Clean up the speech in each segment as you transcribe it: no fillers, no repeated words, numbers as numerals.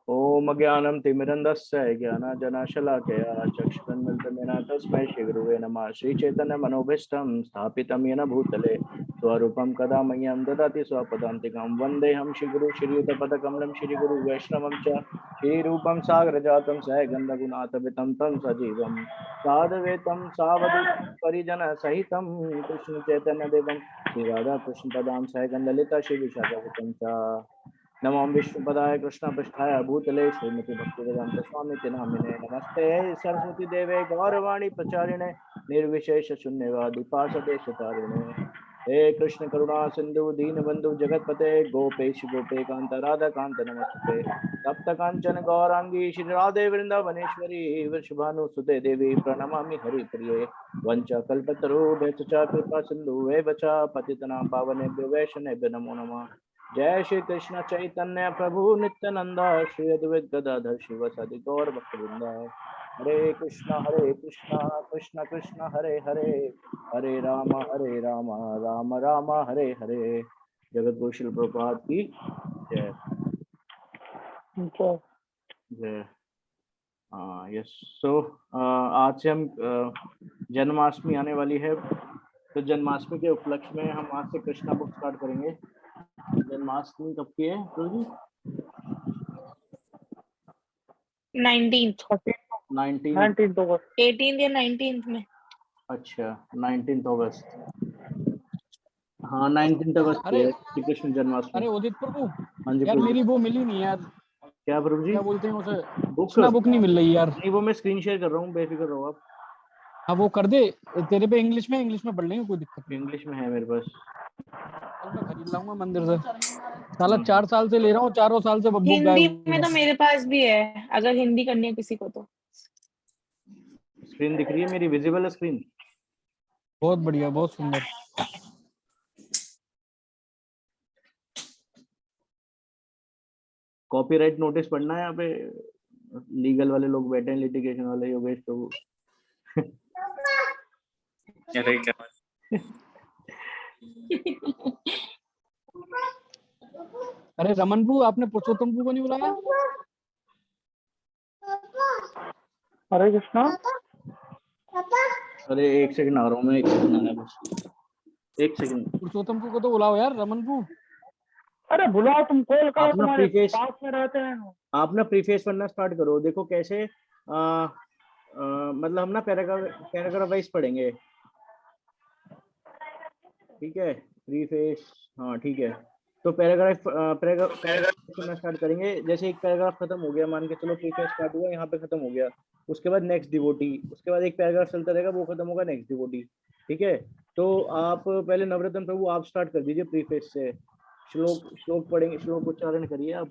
ओम अज्ञानं तिमिरन्धस्य ज्ञानाञ्जनशलाकया चक्षुरुन्मिलितं तस्मै श्रीगुरुवे नमः। श्रीचैतन्यमनोभीष्टं स्थापितं येन भूतले स्वरूपं कदा मह्यं ददाति स्वपदान्तिकं। वन्देऽहं श्रीगुरु श्रीयुतपदकमलं श्रीगुरु वैष्णवं च श्रीरूपं सागरजातं सहगन्धगुणातवितं तं सजीवं साधवेतं सावधूतं परिजनसहितं कृष्णचैतन्यदेवं श्रीराधाकृष्णपदां सहगणललिता श्रीविशाखान्वितं च। नमो विष्णुपदाय कृष्णपृष्ठाय भूतले श्रीमती भक्तिवेदांत स्वामी नामिने नमस्ते सरस्वती देवे गौरवाणी प्रचारिणे निर्विशेष शून्यवादी पार्षदेशतारिणे। हे कृष्ण करुणा सिंधु दीनबंधु जगतपते गोपेश गोपेकांत राधा कांत नमस्ते। तप्त कांचन गौरांगी श्री राधे वृंदावनेश्वरी वृषभानुसुते देवी प्रणमामि हरिप्रिये। वंशकल्पतरुभ्यश्च कृपा सिंधु एव च पतितनां पावनेभ्यो वैष्णवेभ्यो नमो नमः। जय श्री कृष्ण चैतन्य प्रभु नित्यानंद श्री अद्वैत गदाधर शिवसदि गौर भक्तवृंद। हरे कृष्ण कृष्ण कृष्ण हरे हरे, हरे राम राम राम हरे हरे। जगत गुरु श्रील प्रभुपाद की जय जय। यस, सो आज से हम जन्माष्टमी आने वाली है, तो जन्माष्टमी के उपलक्ष्य में हम आज से कृष्णा बुक स्टार्ट करेंगे। जन्माष्टमी कब की है तो जी? 19th अगस्त, 18th या 19th में। अच्छा, 19 अगस्त। हाँ, 19 अगस्त पे श्री कृष्ण जन्माष्टमी। अरे उदित प्रभु, हाँ जी यार प्रभु। मेरी वो मिली नहीं यार। क्या प्रभु जी? क्या बोलते हैं उसे? बुक नहीं मिल रही यार। नहीं, वो मैं स्क्रीन शेयर कर रहा हूँ, बेफिक्र रहो आप। हाँ वो कर दे, तेरे पे इंग्लिश में पढ़ लेंगे, कोई दिक्कत नहीं। इंग्लिश में है मेरे पास। कल मैं खरीद लाऊंगा मंदिर से। साला 4 साल से ले रहा हूँ, 4 साल से बब्बू हिंदी में तो मेरे पास भी है, अगर हिंदी करनी है किसी को तो। स्क्रीन दिख रही है मेरी? विजिबल है स्क्रीन? बहुत बढ़िया, बहुत सुंदर। कॉपीराइट नोटिस पढ़ना है यहाँ पे, लीगल वाले लोग बैठे हैं, लिटिगेशन वाले योगेश प्रभु। अरे क्या अरे रमन प्रभु, आपने पुरुषोत्तम प्रभु को नहीं बुलाया? हरे कृष्णा। अरे एक सेकंड आ रहा हूँ मैं, एक सेकंड आना है बस, एक सेकंड। पुरुषोत्तम प्रभु को तो बुलाओ यार, रमन प्रभु। अरे बुलाओ, तुम कॉल करो, अपना तुम्हारे प्रीफेस, पास में रहते हैं। आप ना प्रीफेस पढ़ना स्टार्ट करो। देखो कैसे मतलब हम ना पैराग्राफ वाइज पढ़ेंगे, ठीक है? प्रीफेस, हाँ ठीक है। तो पैराग्राफ पढ़ना स्टार्ट करेंगे। जैसे एक पैराग्राफ खत्म हो गया, मान के चलो प्रीफेस स्टार्ट हुआ, यहाँ पे खत्म हो गया, उसके बाद नेक्स्ट डिवोटी, उसके बाद एक पैराग्राफ चलता रहेगा, वो खत्म होगा, नेक्स्ट डिवोटी, ठीक है? तो आप पहले नवरत्न प्रभु आप स्टार्ट कर दीजिए प्रीफेस से। श्लोक पढ़ेंगे, श्लोक उच्चारण करिए आप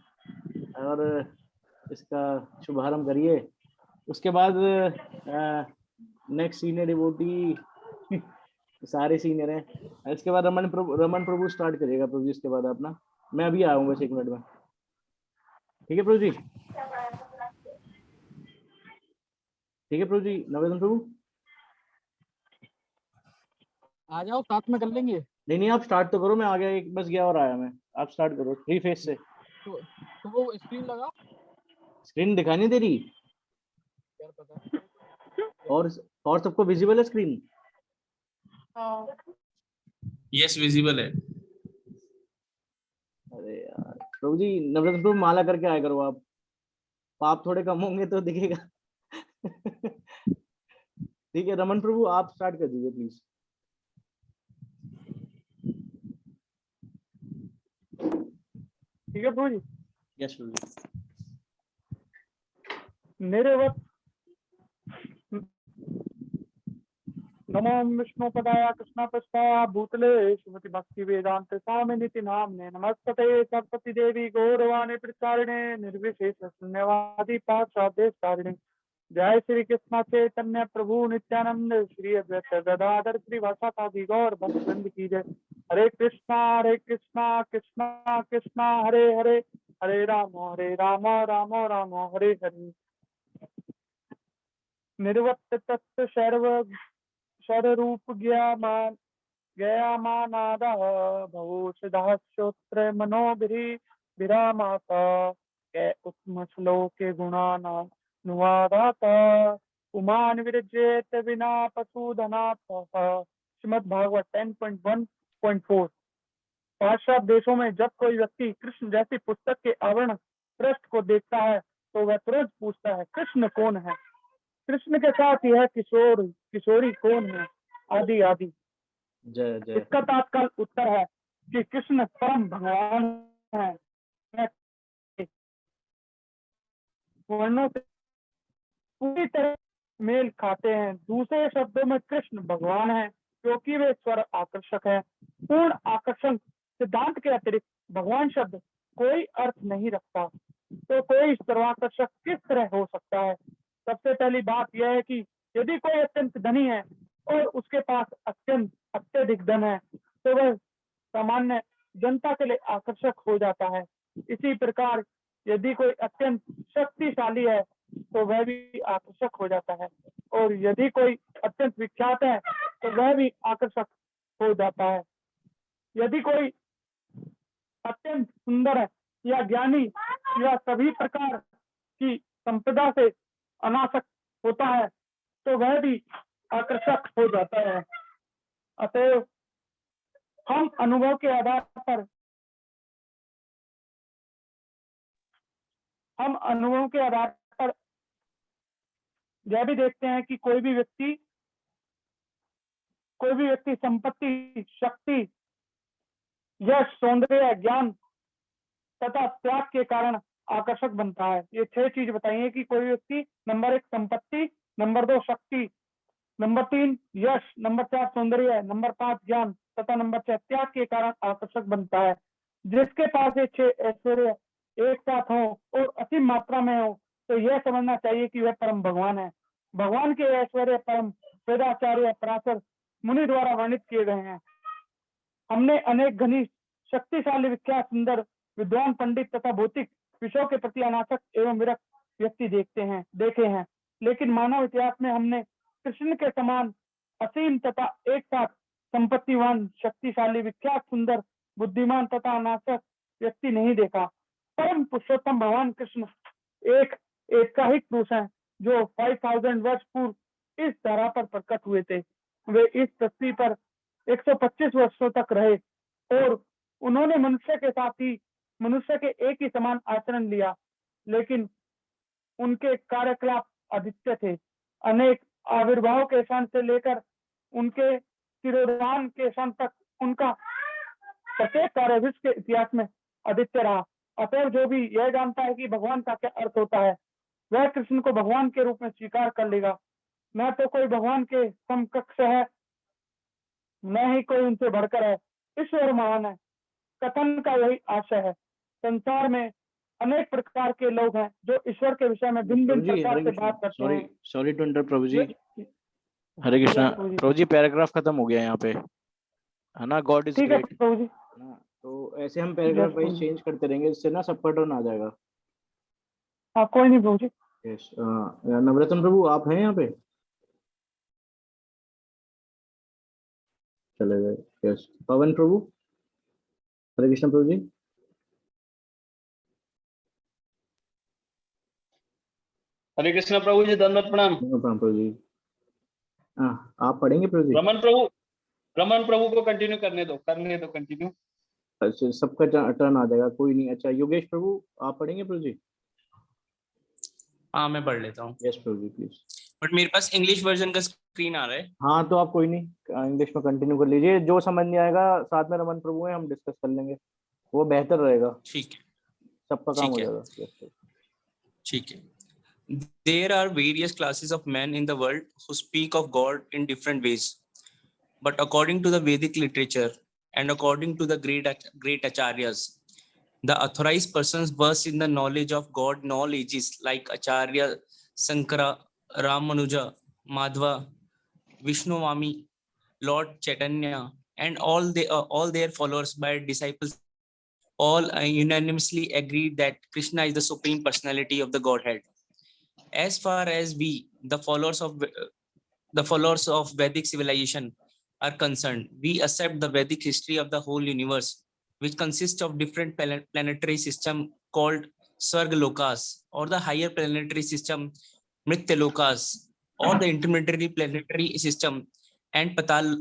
और इसका शुभारंभ करिए। उसके बाद नेक्स्ट सीनियर डिवोटी सारे सीनियर हैं। इसके बाद रमन प्रभु स्टार्ट करिएगा प्रभु जी। इसके बाद अपना, मैं अभी आऊंगा बस 1 मिनट में, ठीक है प्रभु जी? ठीक है प्रभु जी। नवरत्न प्रभु आ जाओ, साथ में कर लेंगे। नहीं, आप स्टार्ट तो करो, मैं आ गया, एक बस गया और आया मैं। आप स्टार्ट करो प्रीफेस से। तो वो स्क्रीन लगा, स्क्रीन दिखाई नहीं दे रही यार पता। और सबको विजिबल है स्क्रीन? यस, विजिबल है। अरे यार प्रभु जी, नवरत्न प्रभु माला करके आया करो आप, पाप थोड़े कम होंगे तो दिखेगा। ठीक है, रमन प्रभु आप स्टार्ट कर दीजिए प्लीज। ठीक है प्रभु जी। यस प्रभु जी। मेरे वक्त नमो विष्णुपदाय कृष्णपृष्ठाय भूतले श्रीमती भक्ति वेदांत स्वामिनिति नाम्ने नमस्ते सरस्वती देवी गौरवाणी प्रचारिणे निर्विशेष शून्यवादी पार्षदेशारिणे। जय श्री कृष्ण चैतन्य प्रभु नित्यानंद श्री अद्वैत गदाधर श्रीवासादि गौर भक्तवृंद की जय। हरे कृष्णा कृष्णा कृष्णा हरे हरे, हरे राम राम राम हरे हरे। निर्वक्त तत्व सर्वरूप गया मानाद भूषिधा श्रोत्र मनोभिरामाता के उत्तम श्लोके गुणानुवादाता उमान विरजेत विना पशुधनात्। श्रीमद् भागवत 10.1.4। पाश्चात्य देशों में जब कोई व्यक्ति कृष्ण जैसी पुस्तक के आवरण पृष्ठ को देखता है तो वह तुरंत पूछता है, कृष्ण कौन है? कृष्ण के साथ यह किशोर किशोरी कौन है? आदि आदि। जय जय। इसका तत्काल उत्तर है कि कृष्ण परम भगवान है। वर्णों से पूरी तरह मेल खाते हैं। दूसरे शब्दों में कृष्ण भगवान है क्योंकि वे स्वर आकर्षक है। पूर्ण आकर्षण सिद्धांत के अतिरिक्त भगवान शब्द कोई अर्थ नहीं रखता, तो कोई सर्वाकर्षक किस तरह हो सकता है? सबसे पहली बात यह है कि यदि कोई अत्यंत धनी है और उसके पास अत्यधिक धन है तो वह सामान्य जनता के लिए आकर्षक हो जाता है। इसी प्रकार यदि कोई अत्यंत शक्तिशाली है तो वह भी आकर्षक हो जाता है, और यदि कोई अत्यंत विख्यात है तो वह भी आकर्षक हो जाता है। यदि कोई अत्यंत सुंदर है या ज्ञानी या सभी प्रकार की संपदा से अनासक्त होता है तो वह भी आकर्षक हो जाता है। अतएव हम अनुभव के आधार पर यह भी देखते हैं कि कोई भी व्यक्ति संपत्ति, शक्ति, यश, सौंदर्य, ज्ञान तथा त्याग के कारण आकर्षक बनता है। ये 6 चीज बताइए कि कोई व्यक्ति नंबर 1 संपत्ति, नंबर 2 शक्ति, नंबर 3 यश, नंबर 4 सौंदर्य, नंबर 5 ज्ञान तथा नंबर 6 त्याग के कारण आकर्षक बनता है। जिसके पास ये 6 ऐश्वर्य एक साथ हो और असीम मात्रा में हो तो यह समझना चाहिए कि वह परम भगवान है। भगवान के ऐश्वर्य परम वेदाचार्य पराशर मुनि द्वारा वर्णित किए गए हैं। हमने अनेक घनिष्ठ, शक्तिशाली, विख्यात, सुंदर, विद्वान, पंडित तथा भौतिक विषयों के प्रति अनासक्त एवं विरक्त व्यक्ति देखे हैं, लेकिन मानव इतिहास में हमने कृष्ण के समान असीम तथा एक साथ संपत्तिवान, शक्तिशाली, विख्यात, सुंदर, बुद्धिमान तथा अनासक्त व्यक्ति नहीं देखा। परम पुरुषोत्तम भगवान कृष्ण एक ही पुरुष है जो 5000 वर्ष पूर्व इस धरा पर प्रकट हुए थे। वे इस पृथ्वी पर 125 वर्षों तक रहे और उन्होंने मनुष्य के साथ ही मनुष्य के एक ही समान आचरण लिया, लेकिन उनके कार्यकलाप अद्वितीय थे। अनेक आविर्भाव के क्षण से लेकर उनके तिरोधान के क्षण तक उनका प्रत्येक कार्य विश्व के इतिहास में अद्वितीय रहा। अतः जो भी यह जानता है कि भगवान का क्या अर्थ होता है वह कृष्ण को भगवान के रूप में स्वीकार कर लेगा। न तो कोई भगवान के समकक्ष है, न ही कोई उनसे बढ़कर है। ईश्वर महान है, कथन का यही आशय है। संसार में अनेक प्रकार के लोग हैं जो ईश्वर के विषय में भिन्न भिन्न प्रकार से बात करते हैं। Sorry to interrupt Prabhu ji. Hare Krishna Prabhu ji, paragraph खत्म हो गया यहाँ पे, है ना। गॉड इज ग्रेट प्रभु जी। तो ऐसे हम पैराग्राफ वाइज चेंज करते रहेंगे, इससे ना सब टर्न आ जाएगा। हाँ कोई नहीं प्रभु जी। यस, नवरत्न प्रभु आप हैं यहाँ पे? चले गए। यस, पवन प्रभु। हरे कृष्ण प्रभु जी। हरे कृष्ण प्रभु जी, दंडवत प्रणाम। प्रणाम प्रभु जी। आप पढ़ेंगे प्रभु जी? रमन प्रभु को कंटिन्यू करने दो कंटिन्यू। अच्छा, सबका टर्न आ जाएगा, कोई नहीं। अच्छा, योगेश प्रभु आप पढ़ेंगे प्रभु जी? हाँ मैं पढ़ लेता हूँ। Yes Prabhu ji please. But मेरे पास इंग्लिश वर्जन का स्क्रीन आ रहा है। हाँ तो आप कोई नहीं, इंग्लिश में कंटिन्यू कर लीजिए। जो समझ नहीं आएगा साथ में रमन प्रभु है, हम डिस्कस कर लेंगे, वो बेहतर रहेगा। ठीक है, सबका काम हो जाएगा। ठीक है। There are various classes of men in the world who speak of God in different ways, but according to the Vedic literature and according to the great acharyas, the authorized persons versed in the knowledge of God in all ages, like Acharya Sankara, Ramanuja, Madhva, Vishnuvami, Lord Chaitanya, and all their followers by disciples, all unanimously agreed that Krishna is the supreme personality of the Godhead. As far as we, the followers of Vedic civilization, are concerned, we accept the Vedic history of the whole universe, which consists of different planetary systems called Sargalokas, or the higher planetary system, Mrityalokas, or the intermediary planetary system, and Patal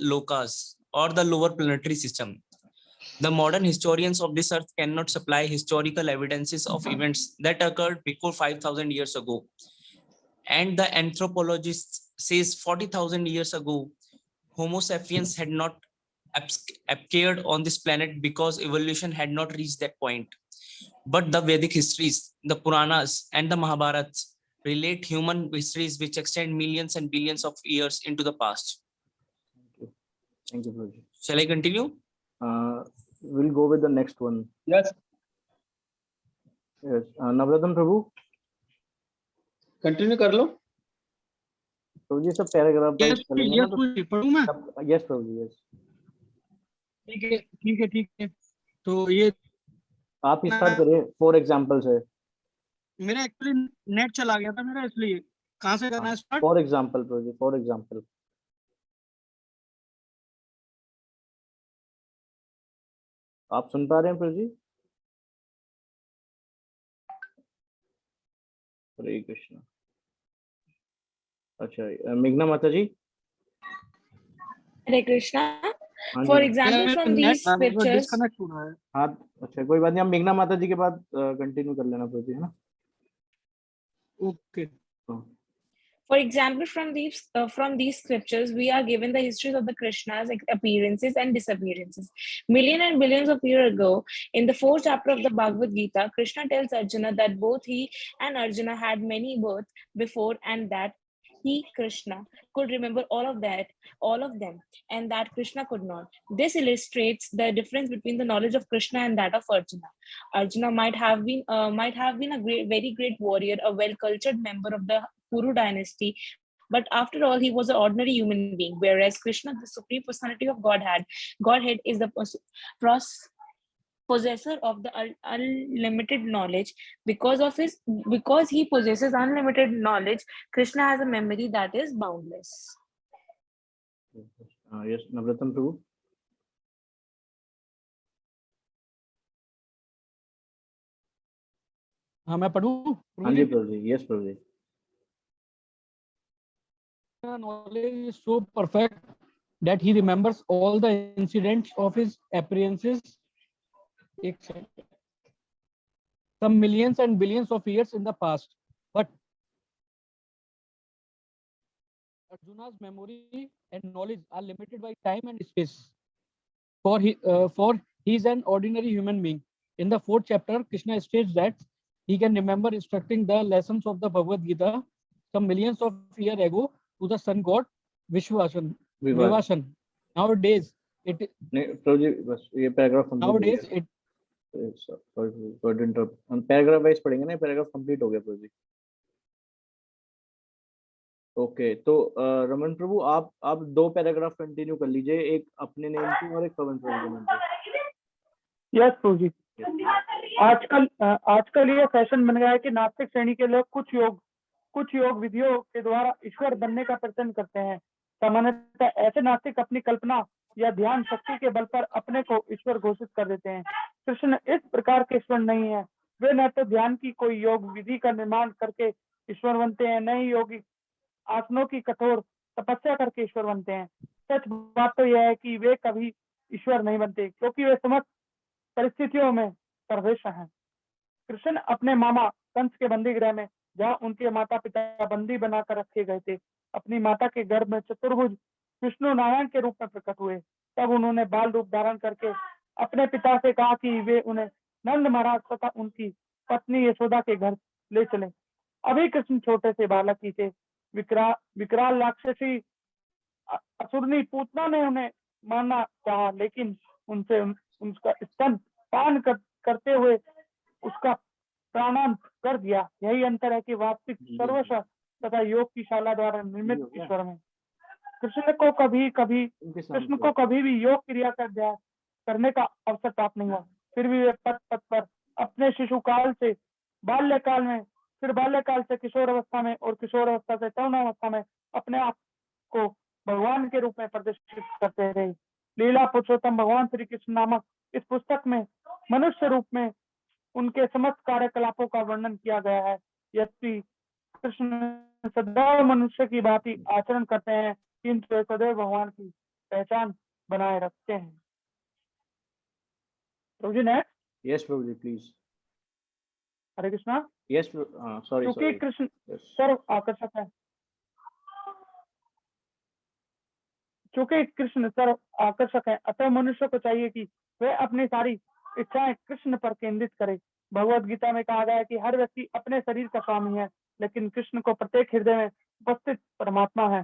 Lokas, or the lower planetary system. The modern historians of this earth cannot supply historical evidences of events that occurred before 5,000 years ago. And the anthropologists says 40,000 years ago, Homo sapiens had not appeared on this planet because evolution had not reached that point. But the Vedic histories, the Puranas and the Mahabharats relate human histories which extend millions and billions of years into the past. Thank you, Prabhuji. Shall I continue? We'll go with the next one. Yes, Yes, Navratna Prabhu. Continue कर लो. Prabhuji, सब paragraph Yes, yes, पढ़ूं मैं? Yes, Prabhuji, yes. ठीक है. तो ये आप start करिए. 4 एग्जांपल्स है. मेरा एक्चुअली नेट चला गया था मेरा, इसलिए कहाँ से करना है start? For example Prabhuji, for example. आप सुन पा रहे हैं Prabhuji? हरे कृष्ण. अच्छा, मेघना माता जी. Hare Krishna. हाँ For जी. example, from these scriptures, disconnect हो रहा है. हाँ, अच्छा, कोई बात नहीं. हम मेघना माता जी के बाद कंटिन्यू कर लेना Prabhuji, है ना? Okay. for example, from these scriptures, we are given the histories of the Krishna's appearances and disappearances. Million and billions of years ago, in the 4th chapter of the Bhagavad Gita, Krishna tells Arjuna that both he and Arjuna had many births before, and that he, Krishna, could remember all of them, and that Krishna could not. This illustrates the difference between the knowledge of Krishna and that of Arjuna. Arjuna might have been a very great warrior, a well-cultured member of the Kuru dynasty, but after all, he was an ordinary human being, whereas Krishna, the supreme personality of Godhead, is the possessor of the unlimited knowledge. Because he possesses unlimited knowledge, Krishna has a memory that is boundless. Yes, Navratna Prabhu. हाँ, मैं पढ़ूं? हाँ जी Prabhuji. Yes Prabhuji. Knowledge is so perfect that he remembers all the incidents of his appearances some millions and billions of years in the past. But Arjuna's memory and knowledge are limited by time and space. For he is an ordinary human being. In the 4th chapter, Krishna states that he can remember instructing the lessons of the Bhagavad Gita some millions of years ago to the sun god Vishwashan. Nowadays, Prabhuji, बस ये paragraph complete. nowadays it sorry to interrupt. हम paragraph wise पढ़ेंगे ना. Paragraph complete हो गया Prabhuji. Okay, तो रमन प्रभु, आप 2 paragraph continue कर लीजिए. एक अपने नेम की और एक पवन प्रभु के नाम पे. यस प्रभु जी. आजकल ये फैशन बन गया है कि नास्तिक श्रेणी के लोग कुछ योग विधियों के द्वारा ईश्वर बनने का प्रयत्न करते हैं. सामान्यतः ऐसे नास्तिक अपनी कल्पना या ध्यान शक्ति के बल पर अपने को ईश्वर घोषित कर देते हैं. कृष्ण इस प्रकार के ईश्वर नहीं है. वे न तो ध्यान की कोई योग विधि का निर्माण करके ईश्वर बनते हैं, न ही योगी आसनों की कठोर तपस्या करके ईश्वर बनते हैं. सच बात तो यह है कि वे कभी ईश्वर नहीं बनते, क्योंकि वे समस्त परिस्थितियों में सर्वेश्वर हैं. कृष्ण अपने मामा कंस के बंदी गृह में, जहाँ उनके माता पिता बंदी बनाकर रखे गए थे, अपनी माता के गर्भ में चतुर्भुज विष्णु नारायण के रूप में प्रकट हुए. तब उन्होंने बाल रूप धारण करके अपने पिता से कहा कि वे उन्हें नंद महाराज तथा उनकी पत्नी यशोदा के घर ले चलें. अभी कृष्ण छोटे से बालक ही थे. विकराल राक्षसी असुरनी पूतना ने उन्हें मारना चाहा, लेकिन उनसे उनका स्तन पान करते हुए उसका प्राणांत कर दिया. यही अंतर है कि वास्तविक सर्वस्व तथा योग की शाला द्वारा निर्मित ईश्वर में. कृष्ण को कभी भी योग क्रिया का अभ्यास करने का अवसर प्राप्त नहीं हुआ. फिर भी वे पथ पर अपने शिशु काल से बाल्यकाल में, फिर बाल्यकाल से किशोर अवस्था में और किशोर अवस्था से तरुण अवस्था में अपने आप को भगवान के रूप में प्रदर्शित करते रहे. लीला पुरुषोत्तम भगवान श्री कृष्ण नामक इस पुस्तक में मनुष्य रूप में उनके समस्त कार्यकलापों का वर्णन किया गया है। यद्यपि कृष्ण सदैव मनुष्य की भांति आचरण करते हैं, किंतु वे सदैव भगवान की पहचान बनाए रखते हैं। प्रभु जी next. Yes, Prabhuji, please. Hare Krishna. Yes, sorry, क्योंकि sorry. कृष्ण Yes. सर्व आकर्षक है, क्योंकि कृष्ण सर्व आकर्षक है, अतः मनुष्य को चाहिए कि वह अपनी सारी इच्छाएं कृष्ण पर केंद्रित करे। भगवत गीता में कहा गया है कि हर व्यक्ति अपने शरीर का स्वामी है, लेकिन कृष्ण को प्रत्येक हृदय में उपस्थित परमात्मा है,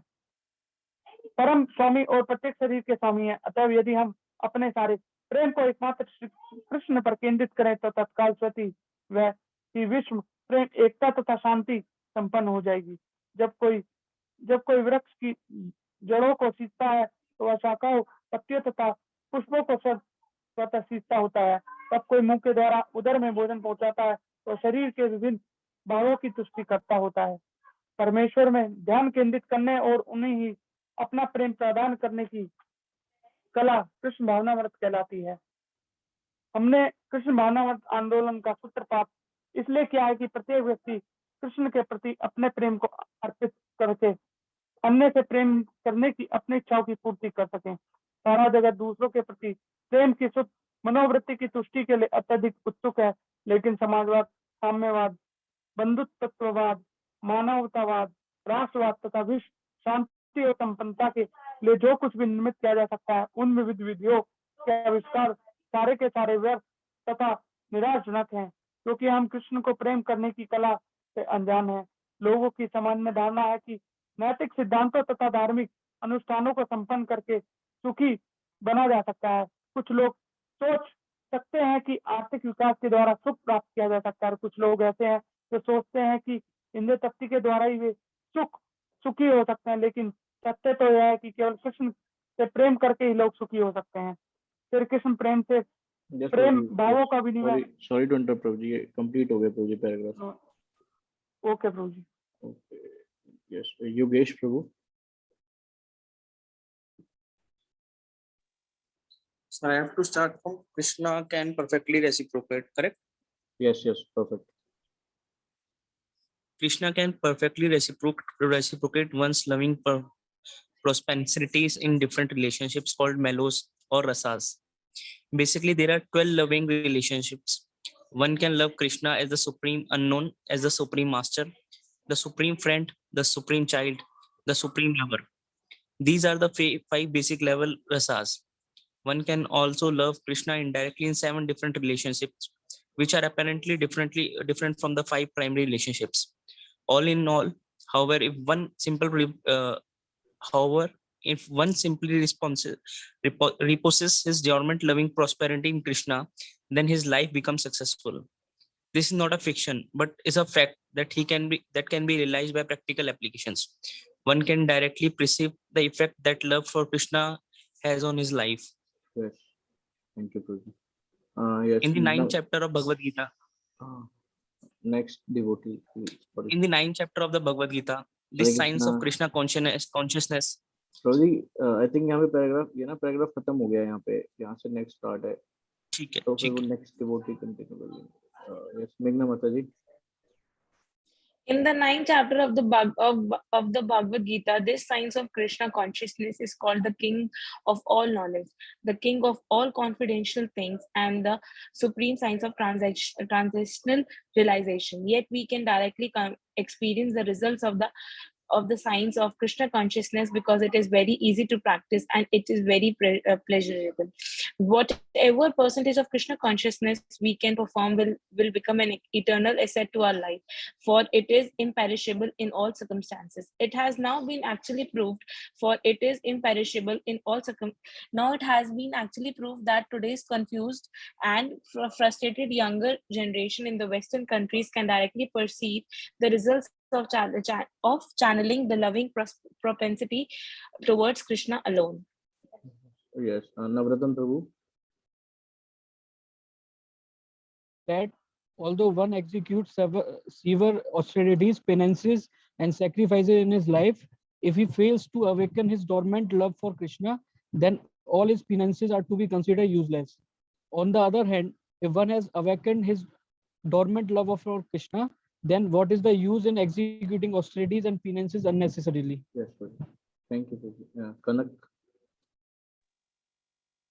परम स्वामी और प्रत्येक शरीर के स्वामी है। अतः यदि हम अपने सारे प्रेम को एकमात्र कृष्ण पर केंद्रित करें तो तत्काल स्वती वह कि विश्व प्रेम एकता तथा शांति संपन्न हो जाएगी। जब कोई वृक्ष की जड़ों को सींचता है तो वह शाखाओं, पत्तियों तथा पुष्पों को स्वतः सींचता होता है। तब कोई मुंह के द्वारा उदर में भोजन पहुंचाता है तो शरीर के विभिन्न भावों की तुष्टि करता होता है। परमेश्वर में ध्यान केंद्रित करने और उन्हें ही अपना प्रेम प्रदान करने की कला कृष्ण भावनामृत कहलाती है। हमने कृष्ण भावनामृत आंदोलन का सूत्रपात इसलिए किया है कि प्रत्येक व्यक्ति कृष्ण के प्रति अपने प्रेम को अर्पित करके अन्य से प्रेम करने की अपनी इच्छाओं की पूर्ति कर सकें। सारा जगत दूसरों के प्रति प्रेम की शुद्ध मनोवृत्ति की तुष्टि के लिए अत्यधिक उत्सुक है, लेकिन समाजवाद, साम्यवाद, बंधुत्ववाद, मानवतावाद, राष्ट्रवाद तथा विश्व शांति और संपन्नता के लिए जो कुछ भी निर्मित किया जा सकता है, उन विविध विधियों के आविष्कार सारे के सारे व्यर्थ तथा निराशजनक हैं, क्योंकि हम कृष्ण को प्रेम करने की कला से अनजान हैं। लोगों की सामान्य धारणा है कि नैतिक सिद्धांतों तथा धार्मिक अनुष्ठानों को संपन्न करके सुखी बना जा सकता है। कुछ लोग सोच सकते हैं कि आर्थिक विकास के द्वारा सुख प्राप्त किया जा सकता है। कुछ लोग ऐसे हैं जो सोचते हैं कि इंद्रिय तृप्ति के द्वारा ही वे सुखी हो सकते हैं, लेकिन सत्य तो यह है कि केवल कृष्ण से प्रेम करके ही लोग सुखी हो सकते हैं। फिर कृष्ण प्रेम से Yes, प्रेम Prabhuji. भावों Yes. का विनिमय। Sorry to interrupt, Prabhuji. Complete हो गया Prabhuji paragraph. Okay Prabhu ji. Okay. Yes, Yogesh Prabhu. So I have to start from Krishna can perfectly reciprocate, correct? Yes, perfect. Krishna can perfectly reciprocate one's loving propensities in different relationships called melos or rasas. Basically, there are 12 loving relationships. One can love Krishna as the supreme unknown, as the supreme master, the supreme friend, the supreme child, the supreme lover. These are the 5 basic level rasas. One can also love Krishna indirectly in 7 different relationships, which are apparently different from the 5 primary relationships. All in all, however, if one simply reposes his dormant loving prosperity in Krishna, then his life becomes successful. This is not a fiction, but is a fact that can be realized by practical applications. One can directly perceive the effect that love for Krishna has on his life. Yes. Thank you, Prabhuji. Yes. In the 9th chapter of Bhagavad Gita. Next devotee. In the 9th chapter of the Bhagavad Gita, this signs of Krishna consciousness. Prabhuji, I think यहाँ पे paragraph खत्म हो गया, यहाँ से next start है। ठीक है, तो फिर वो नेक्स्ट डिवोटी कंटिन्यू कर लेंगे। यस, मेघना माता जी। In the 9th chapter of the Bhagavad Gita, this science of Krishna consciousness is called the king of all knowledge, the king of all confidential things, and the supreme science of transitional realization. Yet we can directly experience the results of the science of Krishna consciousness because it is very easy to practice and it is very pleasurable. Whatever percentage of Krishna consciousness we can perform will become an eternal asset to our life, for it is imperishable in all circumstances. It has now been actually proved, for it is imperishable in all Now it has been actually proved that today's confused and frustrated younger generation in the Western countries can directly perceive the results of channeling the loving propensity towards Krishna alone. Yes, Navratan Prabhu. That although one executes severe austerities, penances, and sacrifices in his life, if he fails to awaken his dormant love for Krishna, then all his penances are to be considered useless. On the other hand, if one has awakened his dormant love of Lord Krishna, then what is the use in executing austerities and penances unnecessarily? Yes, Prabhu. Thank you, Prabhu. Kanak.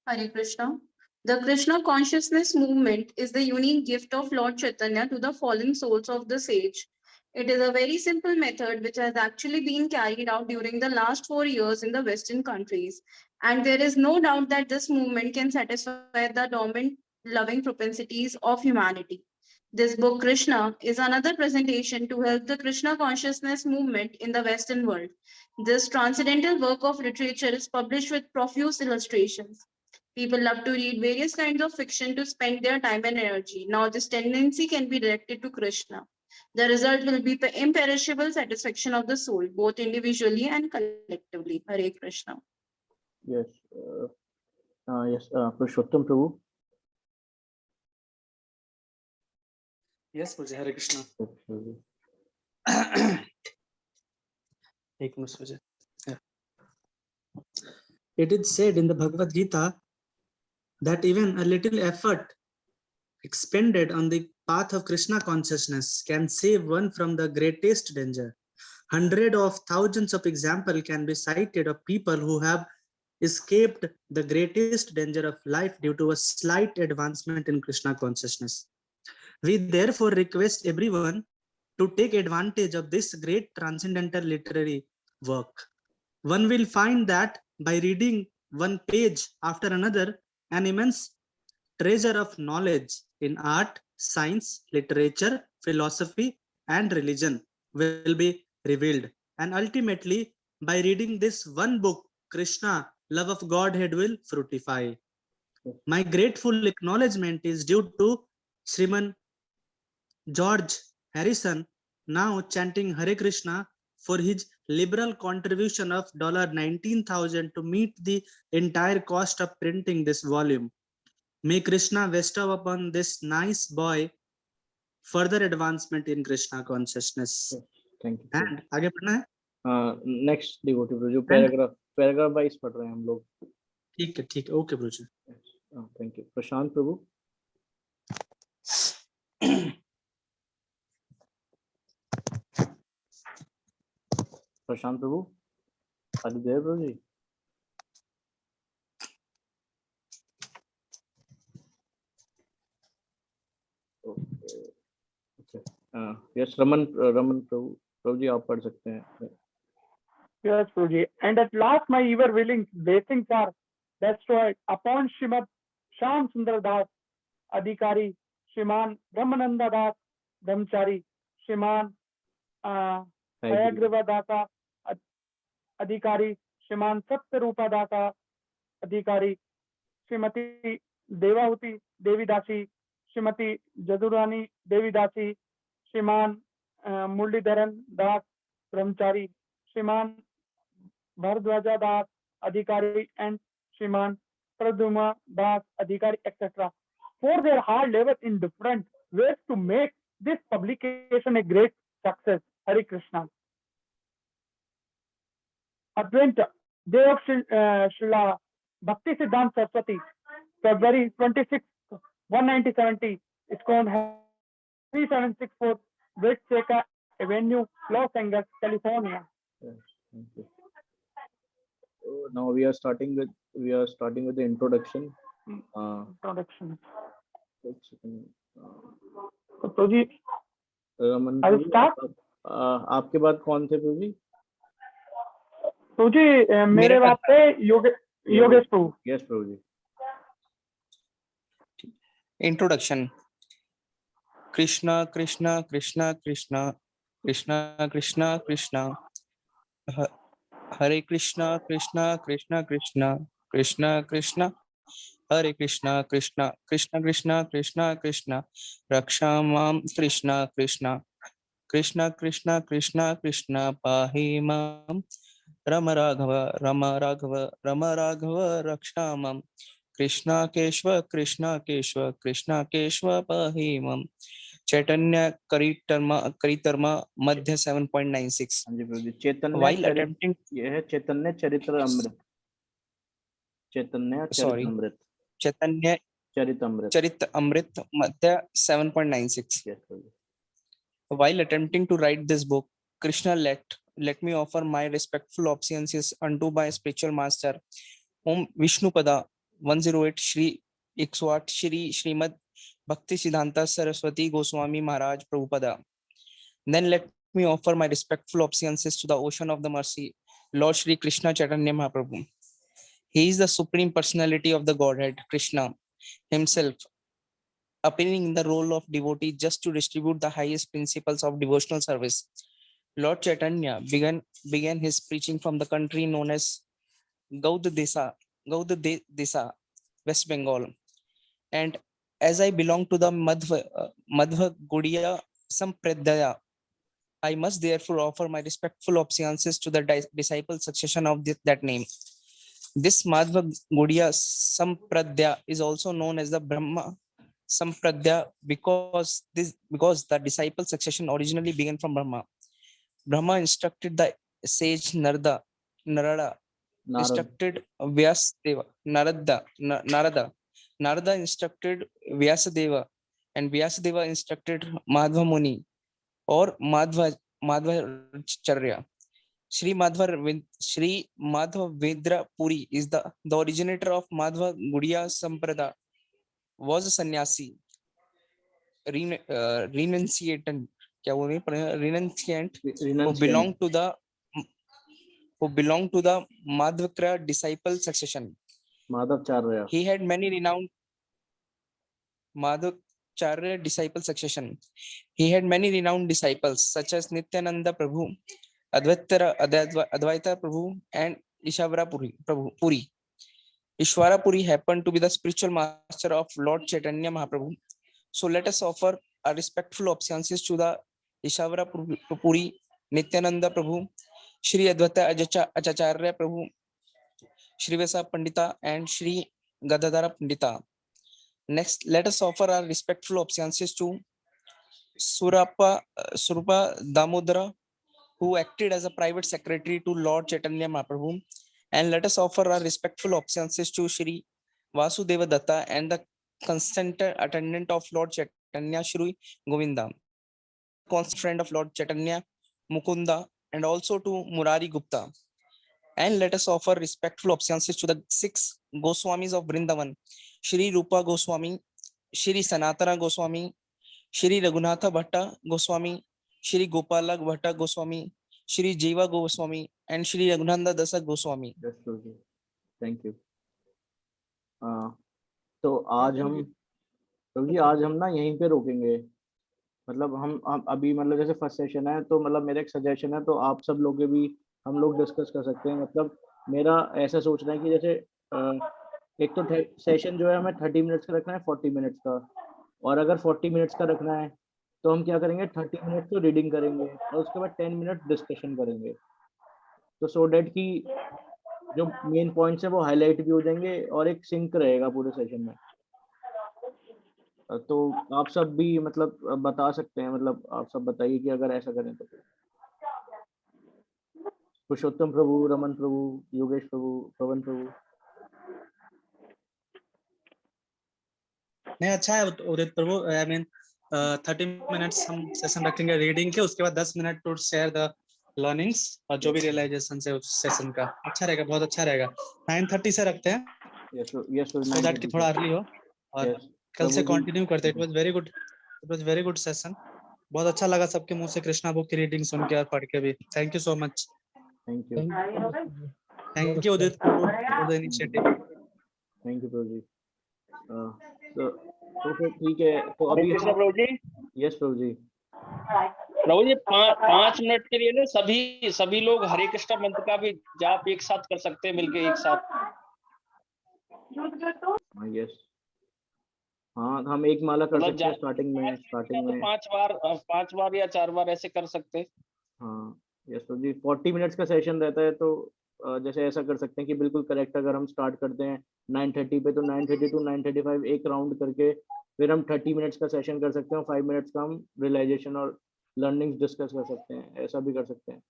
Hare Krishna. The Krishna consciousness movement is the unique gift of Lord Chaitanya to the fallen souls of the sage. It is a very simple method which has actually been carried out during the last 4 years in the Western countries. And there is no doubt that this movement can satisfy the dormant loving propensities of humanity. This book, Krishna, is another presentation to help the Krishna consciousness movement in the Western world. This transcendental work of literature is published with profuse illustrations. People love to read various kinds of fiction to spend their time and energy. Now, this tendency can be directed to Krishna. The result will be the imperishable satisfaction of the soul, both individually and collectively. Hare Krishna. Yes. Yes. Purushottam Prabhu. Yes, Prabhuji. Hare Krishna. Yes, Prabhu. Ek minute, Prabhuji. Yeah. It is said in the Bhagavad Gita that even a little effort expended on the path of Krishna consciousness can save one from the greatest danger. Hundreds of thousands of examples can be cited of people who have escaped the greatest danger of life due to a slight advancement in Krishna consciousness. We therefore request everyone to take advantage of this great transcendental literary work. One will find that by reading one page after another, an immense treasure of knowledge in art, science, literature, philosophy, and religion will be revealed. And ultimately, by reading this one book, Krishna, love of Godhead, will fructify. My grateful acknowledgement is due to Sriman George Harrison, now chanting Hare Krishna, for his liberal contribution of $19,000 to meet the entire cost of printing this volume. May Krishna bestow upon this nice boy further advancement in Krishna consciousness. Thank you. And आगे पढ़ना है? Next devotee Prabhu. Paragraph wise पढ़ रहे हैं हम लोग. ठीक है, okay Prabhu. Thank you. Prashant Prabhu. Prashant Prabhu. Are you there, Prabhu? Okay. Yes, Raman Prabhu. Prabhu ji, आप पढ़ सकते हैं. Yes, Prabhuji. And at last my ever willing blessings are destroyed upon Srimad Shyam Sundar Das Adhikari, Shriman Brahmananda Das Brahmachari, Shriman Hayagrava Dasa Adhikari, Shriman Satyarupa Dasa Adhikari, Srimati Devahuti Devi Dasi, Srimati Jadurani Devi Dasi, Shriman Murlidharan Das Brahmachari, Shriman Bharadwaja Das Adhikari, and Shriman Praduma Das Adhikari, etc. for their hard labor in different ways to make this publication a great success. Hare Krishna. Advent Day of Srila Bhakti Siddhanta Saraswati, February 26, 1970, ISKCON 3764, Whitacre Avenue, Los Angeles, California. Yes, thank you. So now we are starting with the introduction. Introduction. So Prabhuji, Raman I will Prabhu, start. आपके बाद कौन थे प्रभु जी? Prabhuji, मेरे बात पे योगेश प्रभु. Yes, प्रभु जी. Introduction. Krishna, Krishna, Krishna, Krishna, Krishna, Krishna, Krishna. Hare Krishna, Krishna, Krishna, Krishna, Krishna, Krishna. Hare Krishna, Krishna, Krishna, Krishna, Krishna, Krishna. Rakshamam Krishna, Krishna. Krishna, Krishna, Krishna, Krishna. Pahimam. Rama Raghava, Rama Raghava, Rama Raghava. Rakshamam. Krishna Keshva, Krishna Keshva, Krishna Keshva. Pahimam. Chaitanya Karitarma Madhya 7.96. हाँ जी प्रभु जी. चैतन्य While attempting, ये है चैतन्य चरित्र अमृत. चैतन्य sorry, Charitamrita. Chaitanya Charitamrita. Charitamrita Madhya 7.96. Yes, Prabhuji. While attempting to write this book, Krishna let me offer my respectful obeisances unto my spiritual master, whom Vishnupada 108 Shri 108 Shri Srimad Bhakti Siddhanta Saraswati Goswami Maharaj Prabhupada. Then let me offer my respectful obeisances to the ocean of the mercy, Lord Shri Krishna Chaitanya Mahaprabhu. He is the supreme personality of the Godhead, Krishna himself, appearing in the role of devotee just to distribute the highest principles of devotional service. Lord Chaitanya began his preaching from the country known as Gaudadesa, West Bengal. And as I belong to the Madhva Gaudiya Sampradaya, I must therefore offer my respectful obeisances to the disciple succession of that name. This Madhva Gaudiya Sampradaya is also known as the Brahma Sampradaya because the disciple succession originally began from Brahma. Brahma instructed the sage Narada instructed Vyasadeva. Narada instructed Vyasadeva, and Vyasadeva instructed Madhva Muni or Madhvacharya. Sri Madhva Vedra Puri is the originator of Madhva Gaudiya Sampradaya, was a sannyasi, renunciant, who belonged to the Madhvacharya disciple succession. Madhavacharya. He had many renowned Madhavacharya disciple succession. He had many renowned disciples such as Nityananda Prabhu, Advaita Prabhu, and Ishvara Puri. Ishvara Puri happened to be the spiritual master of Lord Chaitanya Mahaprabhu. So let us offer our respectful obeisances to the Ishvara Puri, Nityananda Prabhu, Shri Advaita Acharya Prabhu, Shri Vesa Pandita, and Shri Gadadhara Pandita. Next, let us offer our respectful obeisances to Surupa Damodara, who acted as a private secretary to Lord Chaitanya Mahaprabhu. And let us offer our respectful obeisances to Shri Vasudeva Datta and the constant attendant of Lord Chaitanya, Shri Govinda, constant friend of Lord Chaitanya, Mukunda, and also to Murari Gupta. And let us offer respectful obeisances to the 6 Goswamis of Vrindavan, Shri Rupa Goswami, Shri Sanatana Goswami, Shri Raghunatha Bhatta Goswami, Shri Gopala Bhatta Goswami, Shri Jiva Goswami, and Shri Raghunanda Dasa Goswami. Yes, Prabhuji. Thank you. तो आज हम ना यहीं पे रोकेंगे. मतलब हम अभी मतलब जैसे फर्स्ट सेशन है तो मतलब मेरा एक सजेशन है, तो आप सब लोग के भी हम लोग डिस्कस कर सकते हैं. मतलब मेरा ऐसा सोचना है कि जैसे एक तो सेशन जो है हमें 30 मिनट्स का रखना है, 40 मिनट्स का. और अगर 40 मिनट्स का रखना है तो हम क्या करेंगे, 30 मिनट्स तो रीडिंग करेंगे और उसके बाद 10 मिनट डिस्कशन करेंगे. तो सो डेट की जो मेन पॉइंट्स है वो हाईलाइट भी हो जाएंगे और एक सिंक रहेगा पूरे सेशन में. तो आप सब भी मतलब बता सकते हैं, मतलब आप सब बताइए कि अगर ऐसा करें तो. पुरुषोत्तम प्रभु, रमन प्रभु, योगेश प्रभु, पवन प्रभु. नहीं, अच्छा है Udit Prabhu. I mean 30 minutes हम सेशन रखेंगे रीडिंग के, उसके बाद 10 minute to share the learnings और जो भी रियलाइजेशन है उस सेशन का. अच्छा रहेगा, बहुत अच्छा रहेगा. 9:30 से रखते हैं. यस सो दैट कि थोड़ा अर्ली हो और कल से कंटिन्यू करते हैं. It was very good session. बहुत अच्छा लगा सबके मुंह से कृष्णा बुक की रीडिंग सुन के और पढ़ के भी. Thank you so much. Thank you Udit प्रभु for the initiative. Thank you प्रभु जी. तो फिर ठीक है. तो अभी प्रभु जी. यस प्रभु जी. प्रभु जी 5 मिनट के लिए ना सभी लोग हरे कृष्णा मंत्र का भी जाप एक साथ कर सकते हैं, मिलके एक साथ. यस, हाँ हम एक माला कर सकते हैं स्टार्टिंग में. 5 बार या 4 बार ऐसे कर सकते हैं. हाँ यस प्रभु जी. 40 मिनट्स का सेशन रहता है, तो जैसे ऐसा कर सकते हैं कि बिल्कुल करेक्ट अगर हम स्टार्ट करते हैं 9:30 पे तो 9:30 to 9:35 एक राउंड करके फिर हम 30 मिनट्स का सेशन कर सकते हैं. 5 मिनट्स का हम रियलाइजेशन और लर्निंग्स डिस्कस कर सकते हैं. ऐसा भी कर सकते हैं.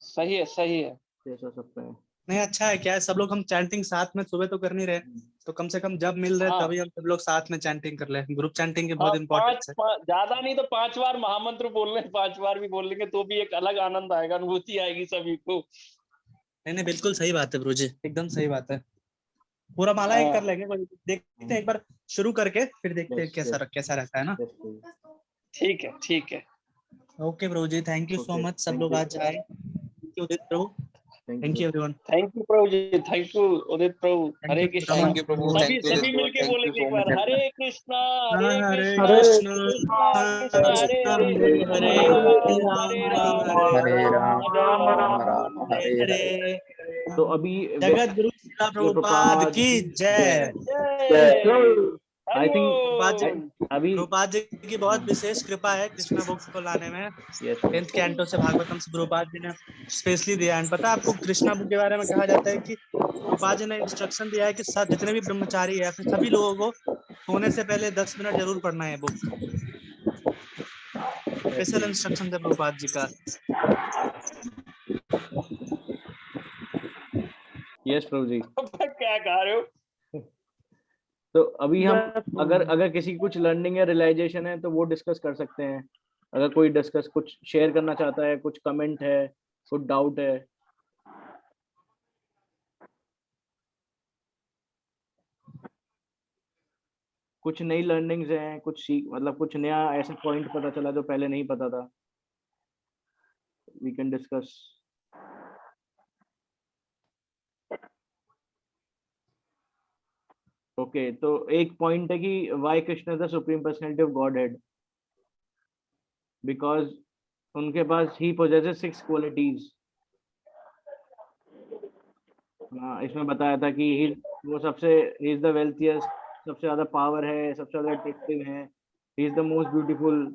सही है. ऐसा सकते हैं. नहीं अच्छा है, क्या है सब लोग हम चैंटिंग साथ में सुबह तो कर नहीं रहे, तो कम से कम जब मिल रहे हाँ। तभी हम सब लोग साथ में चैंटिंग कर ले। ग्रुप चैंटिंग की हाँ, बहुत इंपॉर्टेंस है। ज्यादा नहीं तो 5 बार महामंत्र बोल रहे, 5 बार भी बोल लेंगे तो भी एक अलग आनंद आएगा, अनुभूति आएगी सभी को। नहीं नहीं बिल्कुल सही बात है ब्रो जी, एकदम सही बात है। पूरा माला एक कर लेंगे, देखते हैं एक बार शुरू करके, फिर देखते हैं कैसा रहता है ना। ठीक है, ठीक है। Okay bro ji, thank you so Okay, much, सब thank लोग you. आज आए। Thank you Udit Prabhu, thank you everyone. Thank you Prabhu ji, thank you Udit Prabhu. Thank Hare you, Krishna. thank you, Prabhu. सभी Thank you, सभी मिलके Thank you बोलेंगे so एक बार, much. हरे कृष्णा हरे कृष्णा कृष्ण कृष्णा हरे हरे हरे हरे राम हरे राम राम राम राम राम हरे हरे हरे। तो अभी जगत गुरु श्रीला प्रभुपाद की जय। जय। आई थिंक प्रभुपाद जी, अभी प्रभुपाद जी की बहुत विशेष कृपा है कृष्णा बुक्स को लाने में। यस 10th कैंटो से भागवतम से प्रभुपाद जी ने स्पेशली दिया है। पता है आपको कृष्णा बुक के बारे में कहा जाता है कि प्रभुपाद जी ने इंस्ट्रक्शन दिया है कि सब जितने भी ब्रह्मचारी है फिर सभी लोगों को सोने से पहले 10 मिनट जरूर पढ़ना है बुक। स्पेशल इंस्ट्रक्शन है प्रभुपाद जी का। यस प्रभु जी। क्या कह रहे हो? तो अभी हम Yes, अगर किसी की कुछ लर्निंग या रियलाइजेशन है तो वो डिस्कस कर सकते हैं। अगर कोई डिस्कस कुछ शेयर करना चाहता है, कुछ कमेंट है, कुछ डाउट है। कुछ नई लर्निंग्स हैं, कुछ सीख मतलब कुछ नया ऐसा पॉइंट पता चला जो पहले नहीं पता था, वी कैन डिस्कस। ओके तो एक पॉइंट है कि why Krishna is the supreme personality of Godhead, because उनके पास ही पोजेसेस 6 क्वालिटीज। इसमें बताया था कि वो सबसे ही इज द वेल्थिएस्ट, सबसे ज्यादा पावर है, सबसे ज्यादा अट्रैक्टिव है, he is the most beautiful,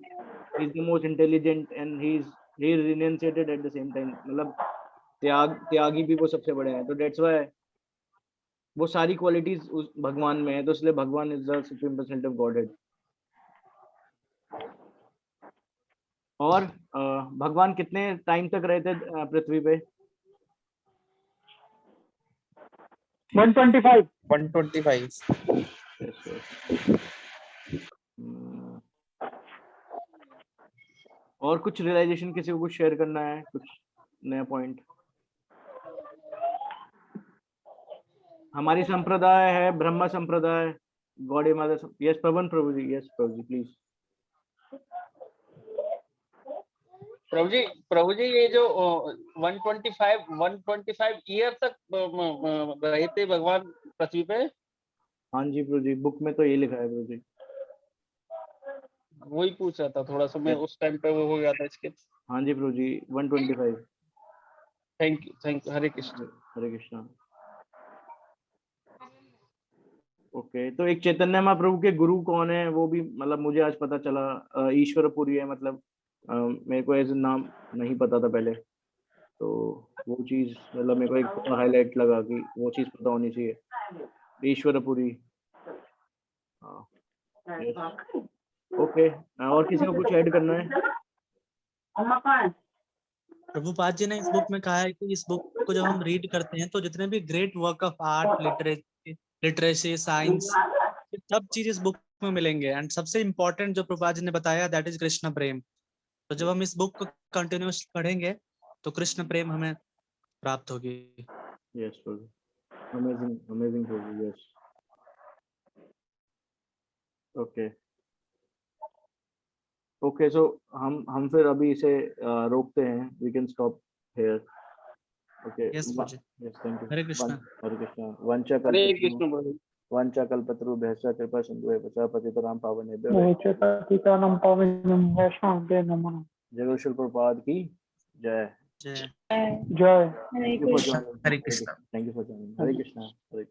he is the most intelligent and he is renunciated at the same time. मतलब त्यागी भी वो सबसे बड़े हैं। तो दैट्स व्हाई वो सारी क्वालिटीज उस भगवान में है, तो इसलिए भगवान is the supreme personality of godhead. और भगवान कितने टाइम तक रहे थे पृथ्वी पे? 125. 125. Yes, yes. और कुछ रियलाइजेशन किसी को कुछ शेयर करना है, कुछ नया पॉइंट? हमारी संप्रदाय है ब्रह्म संप्रदाय, गॉडी मदर। यस पवन प्रभु जी, यस प्रभु जी प्लीज। प्रभु जी ये जो 125 ईयर तक रहे थे भगवान पृथ्वी पे। हाँ जी प्रभु जी, बुक में तो ये लिखा है प्रभु जी। वही पूछ रहा था, थोड़ा सा मैं उस टाइम पे वो हो गया था इसके। हाँ जी प्रभु जी 125। Thank you. Hare Krishna. Hare Krishna. Okay तो एक चैतन्य महाप्रभु के गुरु कौन है वो भी मतलब मुझे आज पता चला। ईश्वरपुरी है, मतलब मेरे को ऐसे नाम नहीं पता था पहले, तो वो चीज मतलब मेरे को एक हाईलाइट लगा कि वो चीज पता होनी चाहिए। ईश्वरपुरी। हाँ ओके। और किसी को कुछ ऐड करना है? प्रभुपाद जी ने इस बुक में कहा है कि इस बुक को जब हम रीड करते हैं तो जितने भी great work of art, literacy, science, सब चीज इस बुक में मिलेंगे। एंड सबसे इम्पोर्टेंट जो प्रभुपाद जी ने बताया दैट इज कृष्ण प्रेम। तो जब हम इस बुक को कंटिन्यूस पढ़ेंगे तो कृष्ण प्रेम हमें प्राप्त होगी। यस प्रभु, अमेजिंग प्रभु। यस ओके सो हम फिर अभी इसे रोकते हैं। We can stop here. Okay yes प्रभु जी। Yes thank you. Hare Krishna. Hare Krishna. Hare Krishna प्रभु। वंचा कल्पतरुभ्यश्च कृपा सिंधु एव पतितानां पावनेभ्यो पतितानां पावनेभ्यो वैष्णवेभ्यो नमः। जय गुरु श्रील प्रभुपाद की जय। जय। जय। Hare thank you for Krishna. Joining. Hare Krishna. Thank you for joining. Hare Krishna. Hare